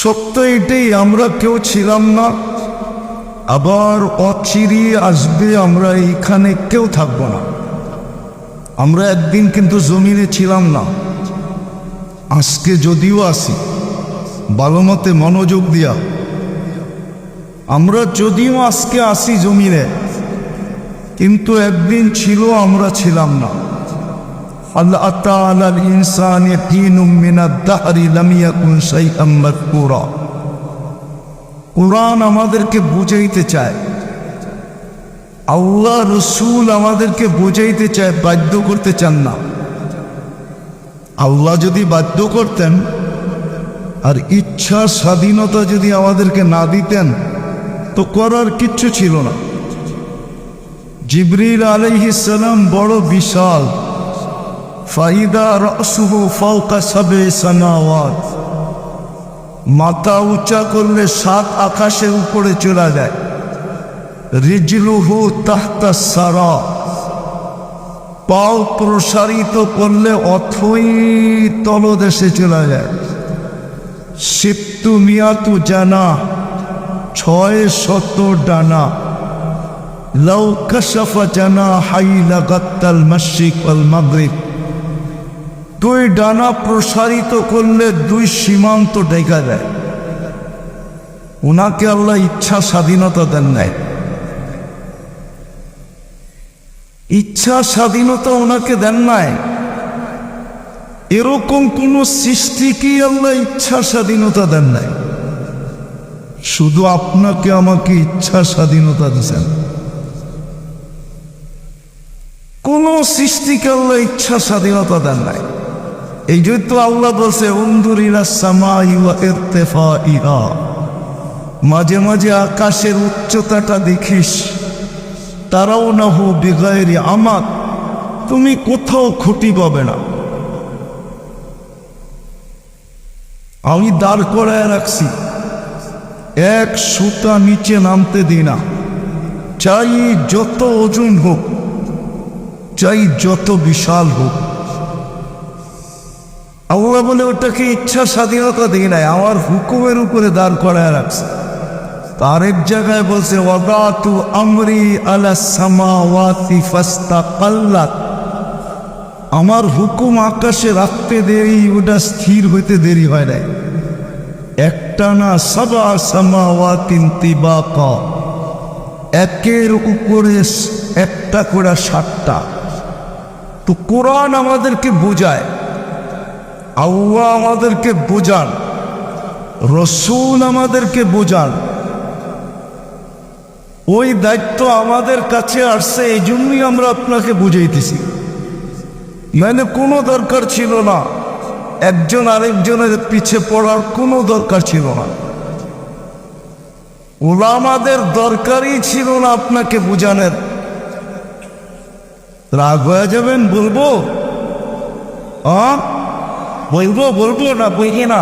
সত্য এটাই, আমরা কেউ ছিলাম না, আবার অচিরে আসবে, আমরা এইখানে কেউ থাকবো না। আমরা একদিন কিন্তু জমিনে ছিলাম না, আজকে যদিও আসি ভালো মতে মনোযোগ দিয়া, আমরা যদিও আজকে আসি জমিনে, কিন্তু একদিন ছিল আমরা ছিলাম না। আল্লাহ তাআলা ইনসানে তিনুম মিনাদ দাহরি লাম ইয়াকুন শাইআম মাযকুরা। কুরআন আমাদেরকে বুঝাইতে চায়, আল্লাহ রসুল আমাদেরকে বুঝাইতে চায়, বাধ্য করতে চান না। আল্লাহ যদি বাধ্য করতেন আর ইচ্ছা স্বাধীনতা যদি আমাদেরকে না দিতেন তো করার কিচ্ছু ছিল না। জিবরিল আলাইহিস সালাম বড় বিশাল, ফাইদা রাসুহু ফাওকা সাবঈ সামাওয়াত, মাথা উঁচা করলে 7 আকাশের উপরে চলে যায়। রিজলুহু তাহতা সারা, পাও প্রসারিত করলে অথই তলদেশে চলে যায়। সিত্তু মিয়াতু জানা, 600 ডানা। লাউ কাশাফা জানা হাইলা গাত্তাল মাশরিক ওয়াল মাগরিব, 2 ডানা প্রসারিত করলে 2 সীমান্ত ঢেকে দেয়। ওনাকে আল্লাহ ইচ্ছা স্বাধীনতা দেন নাই, ইচ্ছা স্বাধীনতা ওনাকে দেন নাই। এরকম কোন সৃষ্টিকে আল্লাহ ইচ্ছা স্বাধীনতা দেন নাই, শুধু আপনাকে আমাকে ইচ্ছা স্বাধীনতা দিয়েছেন। কোন সৃষ্টিকে আল্লাহ ইচ্ছা স্বাধীনতা দেন নাই। এই জন্য তো আল্লাহ বলছে উনজুর ইলাস সামাই ওয়া ইরতিফাইহা, মাঝে মাঝে আকাশের উচ্চতাটা দেখিস। তারাউনাহু বিগাইরি আমাদ, তুমি কোথাও খুঁটি পাবে না। আমি দাঁড় করায় রাখছি, এক সুতা নিচে নামতে দিই না, চাই যত ওজন হোক, চাই যত বিশাল হোক। আল্লাহ বলে ওটাকে ইচ্ছা স্বাধীনতা দিই নাই, আমার হুকুমের উপরে দাঁড় করায় রাখছে। তার এক জায়গায় বলছে ওয়াদাতু আমরি আলা সামাওয়াতি ফাস্তাকাল্লাত, আমার হুকুম আকাশে রাখতে দেরি, ওটা স্থির হইতে দেরি হয় নাই। একটা না, সাবা সামাওয়াতিন তিবাকা, একের উপরে একটা করে 7টা। তো কোরআন আমাদেরকে বোঝায়, আল্লাহ আমাদেরকে বোঝান, রসুল আমাদেরকে বোঝান। ওই দায়িত্ব আমাদের কাছে আসছে, এই জন্যই আমরা আপনাকে বুঝাইতেছি। মানে কোনো দরকার ছিল না একজন আরেকজনের পিছে পড়ার, কোনো দরকার ছিল না। উলামাদের দরকারই ছিল না আপনাকে বুঝানোর। রাগ হয়ে যাবেন, বলবো বলবো না, বইকে না।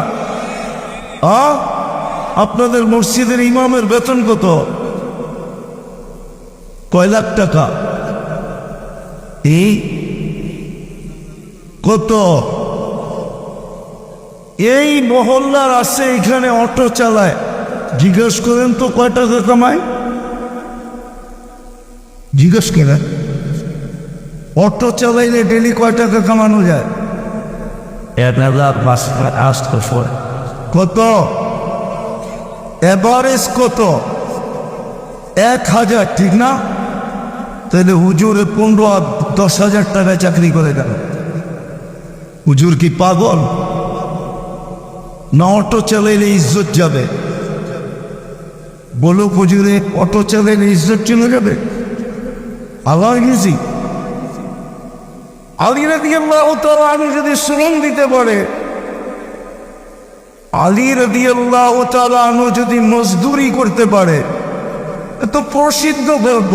আপনাদের মসজিদের ইমামের বেতন কত? কয় লাখ টাকা? এই কত? এই মহল্লার আছে, এখানে অটো চালায়, জিজ্ঞেস করেন তো কয় টাকা কামায়? জিজ্ঞেস করেন, অটো চালাইলে ডেলি কয় টাকা কামানো যায়? কত? এভারেজ কত? 1000, ঠিক না? তাহলে হুজুরে 15-10,000 টাকায় চাকরি করে গেল। হুজুর কি পাগল? না অটো চালাইলে ইজ্জত যাবে? বলো হুজুরে, অটো চালাইলে ইজ্জত চলে যাবে? আবার গেছি আলী রাদিয়াল্লাহু তাআলা আনহু যদি শ্রম দিতে পারে, আলী রাদিয়াল্লাহু তাআলা আনহু যদি মজদুরি করতে পারে, এত প্রসিদ্ধ গল্প,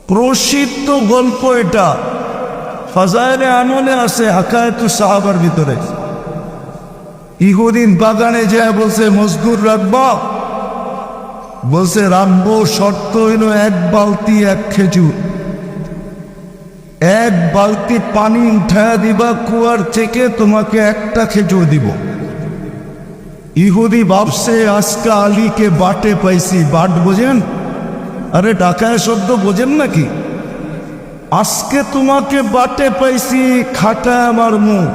প্রসিদ্ধ গল্প এটা। ফাজাইলে আমলে আছে, হাকায়াতুস সাহাবার ভিতরে। ইহুদিন বাগানে যায় বলছে মজদুর রাখবা, বলছে রাখবো, শর্ত হইল 1 বালতি 1 খেজুর। 1 বালতি পানি উঠায় দিবা কুয়ার থেকে, তোমাকে 1টা খেজুর দিব। ইহুদি ভাবছে আজকে আলীকে বাটে পাইছি। বাট বোঝেন? আরে ঢাকায় শব্দ বোঝেন নাকি? আজকে তোমাকে বাটে পাইছি, খাটায় আমার মুখ।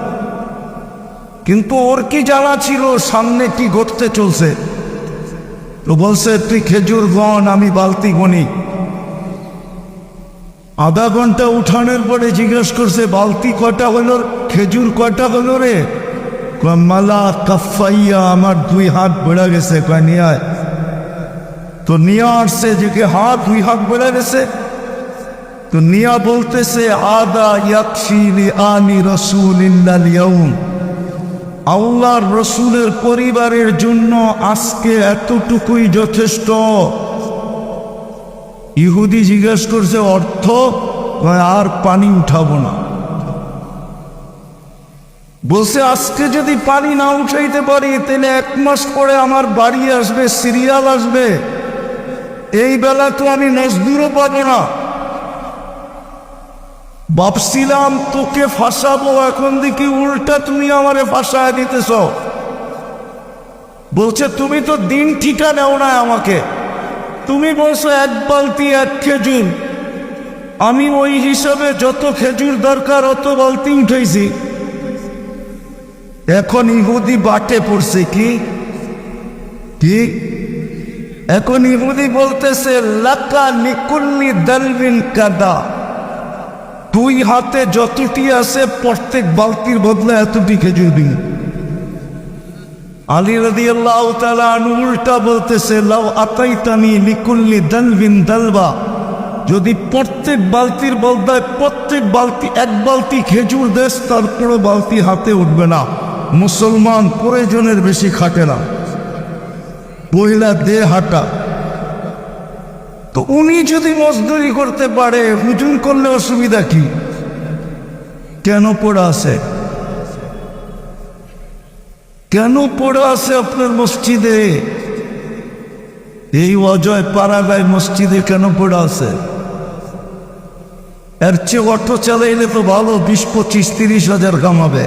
কিন্তু ওর কি জানা ছিল সামনে কি ঘটতে চলছে? তো বলছে তুই খেজুর গণ, আমি বালতি গনি। আধা ঘন্টা উঠানোর পরে জিজ্ঞেস করছে বালতি কটা হলো, খেজুর কটা হলো রে? মালা কাফাইয়া, আমার 2 হাত বেড়া গেছে। কয় নিয়ে আয়। তো নিয়ে আসছে যে হাত 2 হাত বেড়া গেছে। তো নিয়া বলতেছে আদা ইয়াকফিনি আনি রাসূলিল্লাহ ইয়াউম, আল্লাহর রসুলের পরিবারের জন্য আজকে এতটুকুই যথেষ্ট। ইহুদি জিজ্ঞেস করছে অর্থ? আর পানি উঠাবো না। বলছে আজকে যদি পানি না উঠাইতে পারি তাহলে 1 মাস পরে আমার বাড়ি আসবে, সিরিয়াল আসবে। এই বেলা তো আমি মজদুরও পাবো না। ভাবছিলাম তোকে ফাঁসাবো, এখন দেখি উল্টা তুমি আমারে ফাঁসায় দিতেছ। বলছে তুমি তো দিন ঠিকা নেও না আমাকে। তুমি বলছো 1 বালতি 1 খেজুর, আমি ওই হিসাবে যত খেজুর দরকার অত বালতি উঠেছি। এখন ইহুদি বাটে পড়ছে কি কি? এখন ইহুদি বলতেছে লাকা নিকুল্লি দালবিন কাদা, 2 হাতে যতটি আছে প্রত্যেক বালতির বদলে এতটি খেজুর দিন। আলী রাদিয়াল্লাহু তাআলা আনহু উল্টা বলতেছে লাউ আতাইতানি লিকুল্লি দালবিন দালবা, যদি প্রত্যেক বালতির বদলে প্রত্যেক বালতি 1 বালতি খেজুর দেশ, তারপরে বালতি হাতে উঠবে না। মুসলমান প্রয়োজনের বেশি খাটে না, পয়লা দে হাঁটা। তো উনি যদি মজদুরি করতে পারে, হুজুর করলে অসুবিধা কি? কেন পড়ে আছে? কেন পড়ে আছে আপনার মসজিদে? এই অজয় পাড়াগায় মসজিদে কেন পড়ে আছে? এর চেয়ে অটো চালাইলে তো ভালো, 20, 25, 30 হাজার কামাবে।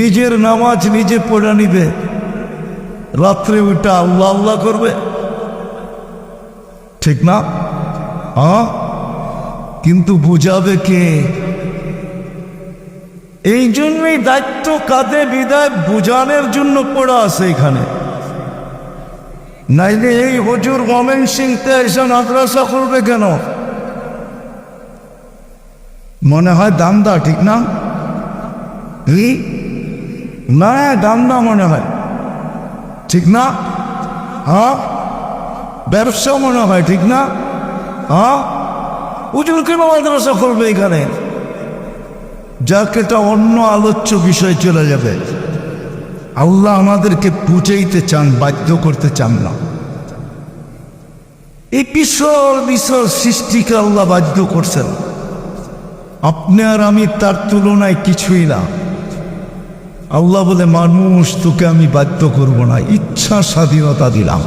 নিজের নামাজ নিজে পড়ে নিবে, রাত্রে ওইটা আল্লাহ আল্লাহ করবে, ঠিক না? হ্যাঁ, কিন্তু বুঝাবে কে? এই জন্যই দায়িত্ব কাঁধে বিদায় বুঝানোর জন্য পড়া আছে এখানে। নাইলে এই হুজুর ময়মনসিংহতে এসে মাদ্রাসা করবে কেন? মনে হয় দামদা, ঠিক না? না, দামদা মনে হয়, ঠিক না? হ্যাঁ, ব্যবসা মনে হয়, ঠিক না? হ্যাঁ, হুজুর কেন মাদ্রাসা করবে এখানে? যাক, এটা অন্য আলোচ্য বিষয় চলে যাবে। আল্লাহ আমাদেরকে বুঝাইতে চান, বাধ্য করতে চান না। এই বিশাল বিশাল সৃষ্টিকে আল্লাহ বাধ্য করছেন। আপনি আর আমি তার তুলনায় কিছুই না। আল্লাহ বলে মানুষ তোকে আমি বাধ্য করব না, ইচ্ছা স্বাধীনতা দিলাম।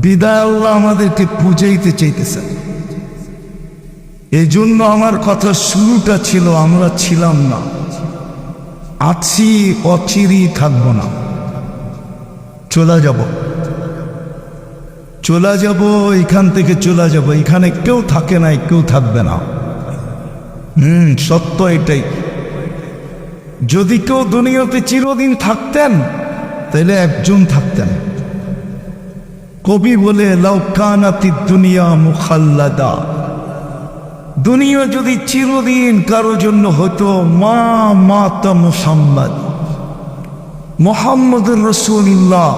বিদায় আল্লাহ আমাদেরকে বুঝাইতে চাইতেছেন। এই জন্য আমার কথা শুরুটা ছিল আমরা ছিলাম না, আছি, অচিরেই থাকবো না। চলে যাব, চলে যাব, এখান থেকে চলে যাব। এখানে কেউ থাকে নাই, কেউ থাকবে না। সত্য এটাই। যদি কেউ দুনিয়াতে চিরদিন থাকতেন তাহলে একজন থাকতেন। কবি বলে লাউ কানাতিদ দুনিয়া মুখাল্লাদা, দুনিয়া যদি চিরদিন কারো জন্য হতো, মা মাতা মুহাম্মদ, মুহাম্মদুর রাসূলুল্লাহ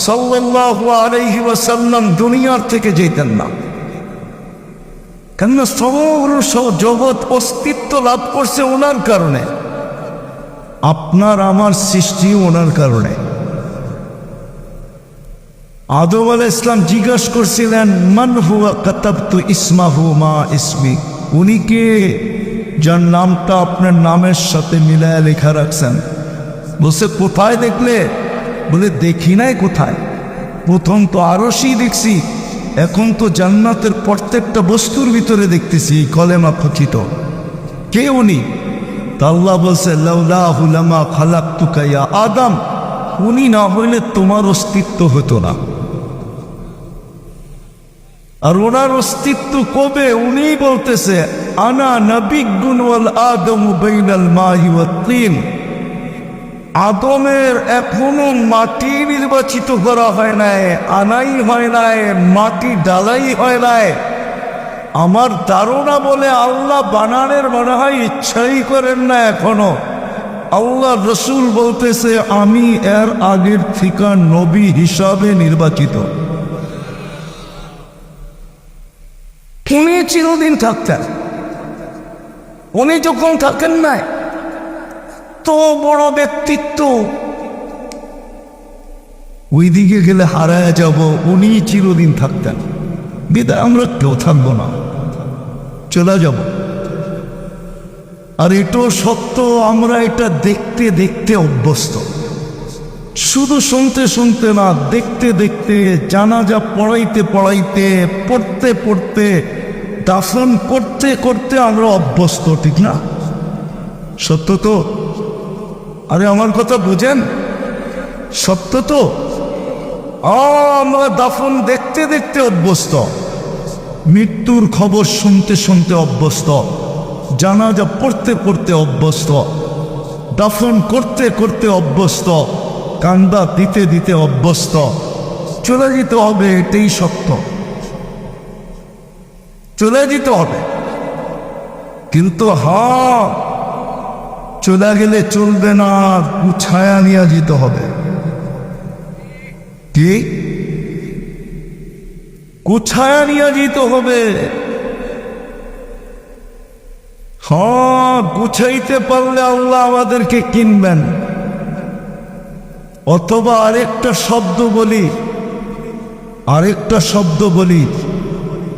সাল্লাল্লাহু আলাইহি ওয়াসাল্লাম দুনিয়ার থেকে যেতেন না। কেননা সমগ্র জগৎ অস্তিত্ব লাভ করছে ওনার কারণে। আপনার আমার সৃষ্টি ওনার কারণে। আদম আলাইহিস সালাম জিজ্ঞাসা করছিলেন মান হুয়া কাতাবতু ইসমাহু মা ইসমি, উনি কে যার নামটা আপনার নামের সাথে মিলায়া লেখা রাখছেন? বলছে কোথায় দেখলে? বলে দেখি নাই কোথায়, প্রথম তো আরশই দেখছি, এখন তো জান্নাতের প্রত্যেকটা বস্তুর ভিতরে দেখতেছি এই কলেমা খচিত। কে উনি? তা আল্লাহ বলছে লাউলাহু লামা খালাকতুকা ইয়া আদম, উনি না হইলে তোমার অস্তিত্ব হতো না। আর ওনার অস্তিত্ব কবে? উনি বলতেছে আনা নাবিয়্যুন ওয়াল আদমু বাইনাল মাই ওয়াত তিন। আদমের এখনো মাটি নির্বাচিত করা হয় নাই, আনাই হয় নাই, মাটি ডালাই হয় নাই। আমার ধারণা বলে আল্লাহ বানানের মনে হয় ইচ্ছাই করেন না এখনো। আল্লাহ রসুল বলতেছে আমি এর আগের থেকে নবী হিসাবে নির্বাচিত। উনি চিরদিন থাকতেন, উনি যখন থাকেন নাই তো বড় ব্যক্তিত্ব, ওইদিকে গেলে হারায় যাব। উনি চিরদিন থাকতেন, বিদায় আমরা কেউ থাকবো না, চলে যাব। আর এটাও সত্য, আমরা এটা দেখতে দেখতে অভ্যস্ত। শুধু শুনতে শুনতে না, দেখতে দেখতে, জানাজা পড়াইতে পড়াইতে, পড়তে পড়তে, দাফন করতে করতে আমরা অভ্যস্ত, ঠিক না? সত্য তো? আরে আমার কথা বুঝেন, সত্য তো? আমরা দাফন দেখতে দেখতে অভ্যস্ত, মৃত্যুর খবর শুনতে শুনতে অভ্যস্ত, জানাজা পড়তে পড়তে অভ্যস্ত, দাফন করতে করতে অভ্যস্ত, কান্দা দিতে দিতে অভ্যস্ত। চলে যেতে হবে, এটাই সত্য, চলে যেতে হবে। কিন্তু চলে গেলে চলবে না, গুছায়া নিয়ে যেতে হবে। কি? গুছায়া নিয়ে যেতে হবে। গুছাইতে পারলে আল্লাহ আমাদেরকে কিনবেন। অথবা আরেকটা শব্দ বলি,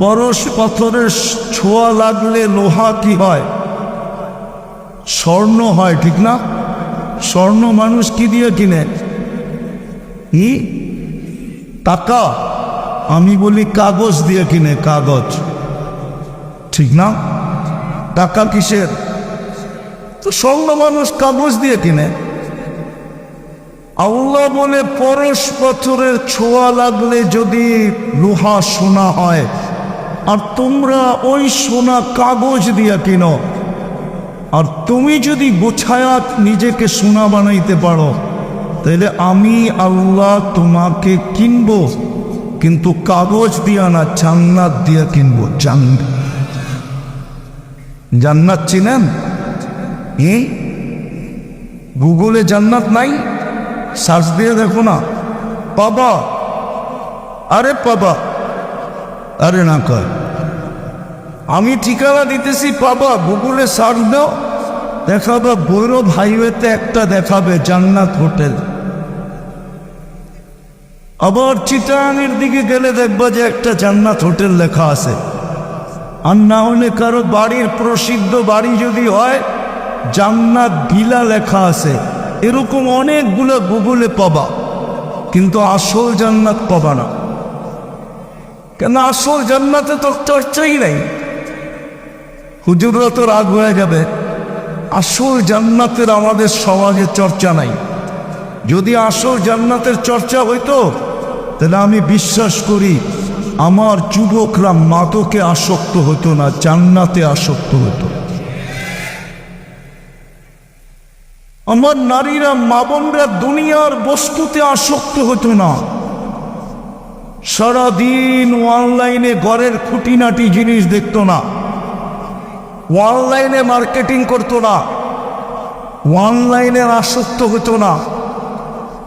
পরশ পাথরের ছোঁয়া লাগলে লোহা কি হয়? স্বর্ণ হয়, ঠিক না? স্বর্ণ মানুষ কি দিয়ে কিনে? টাকা। আমি বলি কাগজ দিয়ে কিনে, কাগজ, ঠিক না? টাকা কিসের? তো স্বর্ণ মানুষ কাগজ দিয়ে কিনে। আল্লাহ বলে পরশ পাথরের ছোঁয়া লাগলে যদি লোহা সোনা হয়, আর তোমরা ওই সোনা কাগজ দিয়ে কিনো, আর তুমি যদি গোছায়াত নিজেকে সোনা বানাইতে পারো, তাহলে আমি আল্লাহ তোমাকে কিনবো, কিন্তু কাগজ দিয়া না, জান্নাত দিয়া কিনবো। জান্নাত চিনেন? গুগলে জান্নাত নাই? সার্চ দিয়ে দেখো না, পাবা। আরে পাবা, আরে না কয়, আমি ঠিকানা দিতেছি, পাবা। গুগলে সার্চ দাও, দেখাবে ভৈরব হাইওয়েতে একটা দেখাবে জান্নাত হোটেল। আবার চিটাগাংয়ের দিকে গেলে দেখবা যে একটা জান্নাত হোটেল লেখা আছে। আর না হলে কারো বাড়ির প্রসিদ্ধ বাড়ি যদি হয়, জান্নাত ভিলা লেখা আছে। এরকম অনেকগুলো গুগলে পাবা, কিন্তু আসল জান্নাত পাবা না। কেন? আসল জান্নাতে তো চর্চাই নাই। হুজুররা তো রাগ হয়ে যাবে, আসল জান্নাতের আমাদের সমাজে চর্চা নাই। যদি আসল জান্নাতের চর্চা হইতো, তাহলে আমি বিশ্বাস করি আমার যুবকরা মাদকে আসক্ত হতো না, জান্নাতে আসক্ত হতো। আমার নারীরা, মা বোনরা দুনিয়ার বস্তুতে আসক্ত হতো না। সারাদিন অনলাইনে ঘরের খুঁটিনাটি জিনিস দেখতো না, অনলাইনে মার্কেটিং করতো না, অনলাইনে আসক্ত হতো না।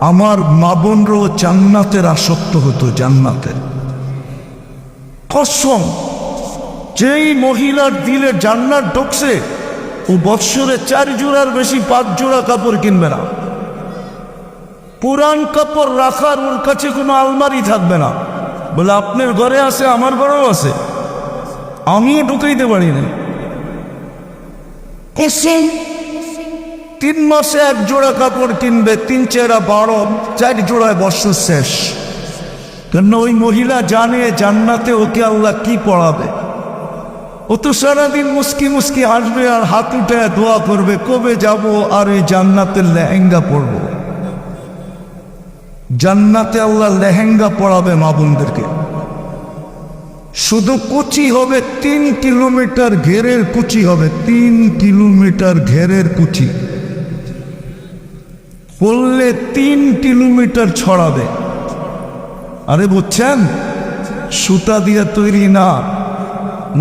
আমার মা বোনরাও জান্নাতের আসক্ত হতো, জান্নাতের কসম। যেই মহিলার দিলে জান্নাত ঢুকছে, ও বৎসরে 4 জোড়ার বেশি 5 জোড়া কাপড় কিনবে না। পুরান কাপড় রাখার ওর কাছে কোনো আলমারি থাকবে না। বলে আপনার ঘরে আছে, আমার ঘরেও আছে, আমি ঢুকাইতে পারি না। 3 মাসে 1 জোড়া কাপড় কিনবে, 3 4 12, 4 জোড়ায় বৎসর শেষ। কেন? ওই মহিলা জানে জান্নাতে ওকে আল্লাহ কি পড়াবে। ও ও তো সারাদিন মুস্কি মুস্কি হাসবে আর হাত উঠে দোয়া করবে, কবে যাব আর এই জান্নাতের লেহেঙ্গা পরব। জান্নাতে আল্লাহ লেহেঙ্গা পরাবে মা বোনদেরকে। শুধু কুচি হবে 3 কিলোমিটার ঘেরের কুচি হবে, 3 কিলোমিটার ঘেরের কুচি পড়লে 3 কিলোমিটার ছড়াবে। আরে বুঝছেন, সুতা দিয়ে তৈরি না,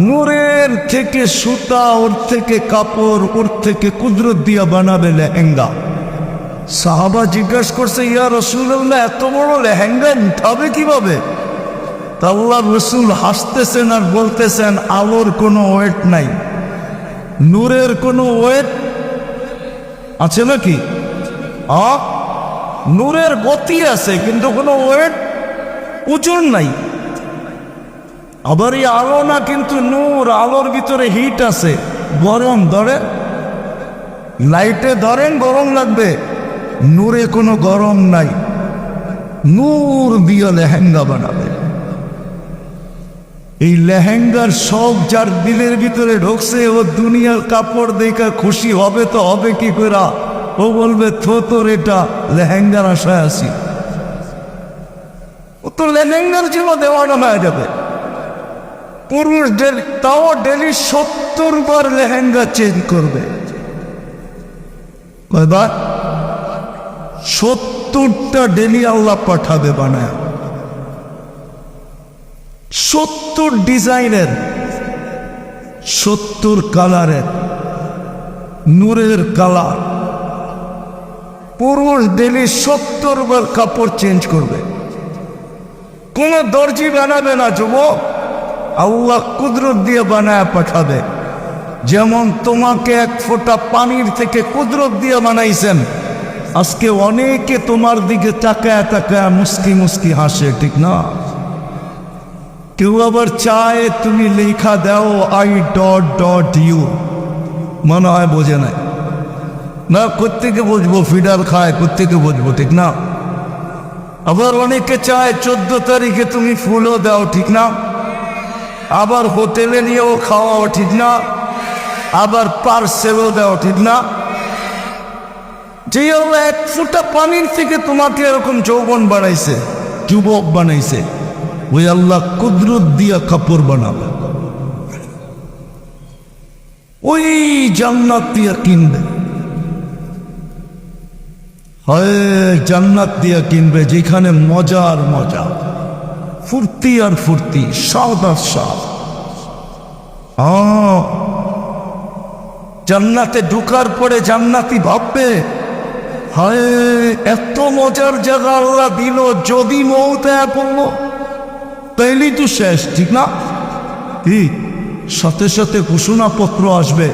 নূরের থেকে সুতা, ওর থেকে কাপড়, ওর থেকে কুদরত দিয়া বানাবে লেহেঙ্গা। সাহাবা জিজ্ঞাসা করছে, ইয়া রাসূলুল্লাহ, এত বড় লেহেঙ্গা উঠাবে কিভাবে? তা আল্লাহর রাসূল হাসতেছেন আর বলতেছেন, আলোর কোনো ওয়েট নাই, নূরের কোনো ওয়েট আছে নাকি? নূরের গতি আছে কিন্তু কোনো ওয়েট ওজন নাই। আবার এই আলো না কিন্তু নূর, আলোর ভিতরে হিট আছে, গরম ধরে, লাইটে ধরেন গরম লাগবে, নূরে কোনো গরম নাই। নূর দিয়ে লেহেঙ্গা বানাবে। এই লেহেঙ্গার সব যার দিলের ভিতরে ঢুকছে, ও দুনিয়ার কাপড় দেখা খুশি হবে তো হবে কি করে? ও বলবে, তোর এটা লেহেঙ্গার আশায় আছি। ও তো লেহেঙ্গার জন্য দেওয়ানো হয়ে যাবে। পুরুষ তাও ডেলি 70 বার লেহেঙ্গা চেঞ্জ করবে। কয়বার? 70টা ডেলি আল্লাহ পাঠাবে বানায়, 70 ডিজাইনের, 70 কালারের, নূরের কালার। পুরুষ ডেলি 70 বার কাপড় চেঞ্জ করবে। কোন দর্জি বানাবে না যুবক, আল্লাহ কুদরত দিয়ে বানায় পাঠাবে। যেমন তোমাকে 1 ফোঁটা পানির থেকে কুদরত দিয়ে বানাইছেন, আজকে অনেকে তোমার দিকে তাকায় তাকায় মুস্কি মুস্কি হাসে, ঠিক না? কেউ আবার চায় তুমি লেখা দাও I.U, মনে হয় বোঝে নাই না, কোত্থেকে বুঝবো, ফিডার খায়, কোত্থেকে বুঝবো, ঠিক না? আবার অনেকে চায় 14 তারিখে তুমি ফুলও দাও, ঠিক না? আবার হোটেলে নিয়েও খাওয়াও, ঠিক না? আবার পার্সেলও দাও, ঠিক না? যে 1 ফোঁটা পানির থেকে তোমাকে এরকম যৌবন বানাইছে, যুবক বানাইছে, ওই আল্লাহ কুদরত দিয়া কাপড় বানাবে। ওই জান্নাত দিয়া কিনবে, হয় জান্নাত দিয়া কিনবে, যেখানে মজা আর মজা, ফুর্তি আর ফুর্তি, স্বাদ আর স্বাদ। জান্নাতে ঢুকার পরে জান্নাতি ভাববে, হায় এত মজার জায়গা আল্লাহ দিল, যদি মৌতে পড়লো তাইলেই তো শেষ, ঠিক না? কি সাথে সাথে ঘোষণাপত্র আসবে,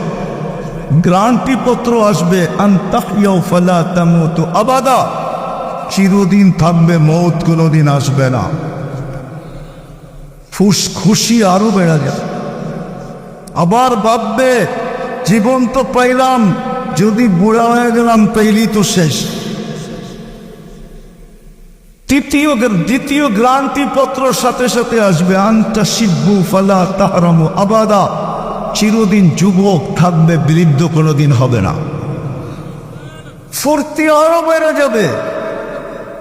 গ্যারান্টি পত্র আসবে, আনতাহিয়াউ ফালা তামুতু আবাদা, চিরদিন থাকবে, মৌত কোনোদিন আসবে না। খুশি আরো বেড়ে যাবে। আবার ভাববে, জীবন তো পাইলাম, যদি বুড়া হয়ে গেলাম তাইলেই তো শেষ। দ্বিতীয় গ্যারান্টি পত্র সাথে সাথে আসবে, আনতা শিব্বু ফালা তাহরামু আবাদা, চিরদিন যুবক থাকবে, বৃদ্ধ কোনোদিন হবে না। ফুর্তি আরো বেড়ে যাবে।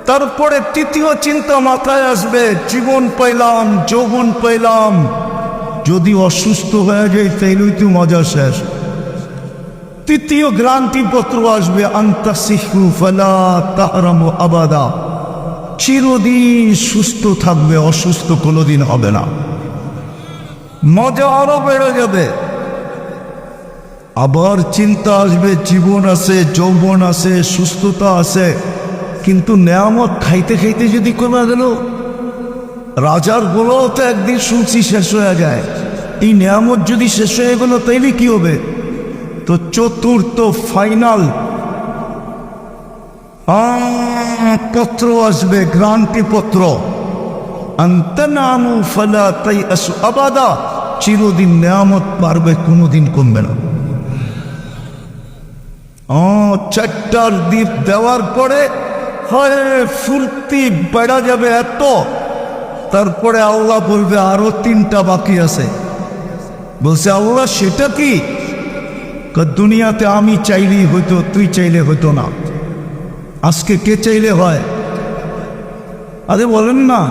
তারপরে তৃতীয় চিন্তা মাথায় আসবে, জীবন পাইলাম, যৌবন পাইলাম, যদি অসুস্থ হয়ে যায় তাইলেই তো মজা শেষ। তৃতীয় গ্যারান্টি পত্র আসবে, আনতা সিহু ফালা তাহরামু আবাদা, চিরদিন সুস্থ থাকবে, অসুস্থ কোনোদিন হবে না। মজা আরো বেড়ে যাবে। আবার চিন্তা আসবে, জীবন আছে, যৌবন আছে, সুস্থতা আছে, কিন্তু নেয়ামত খাইতে খাইতে যদি কমে গেল, রাজার গোলাও তো একদিন শুনছি শেষ হয়ে যায়, এই নেয়ামত যদি শেষ হয়ে গেল তাইলে কি হবে? তো চতুর্থ ফাইনাল পত্র আসবে, গ্যারান্টি পত্র, আনতানামু ফালা তাইআসু আবাদা, চিরদিন নেয়ামত পারবে, কোনোদিন কমবে না। 4টার দ্বীপ দেওয়ার পরে হয় ফুর্তি বেড়া যাবে এত, তারপরে আল্লাহ বলবে আরো 3টা বাকি আছে, বলছে আল্লাহ সেটা কি? দুনিয়াতে আমি চাইলেই হইতো, তুই চাইলে হইতো না। আজকে কে চাইলে হয়? আরে বলেন না।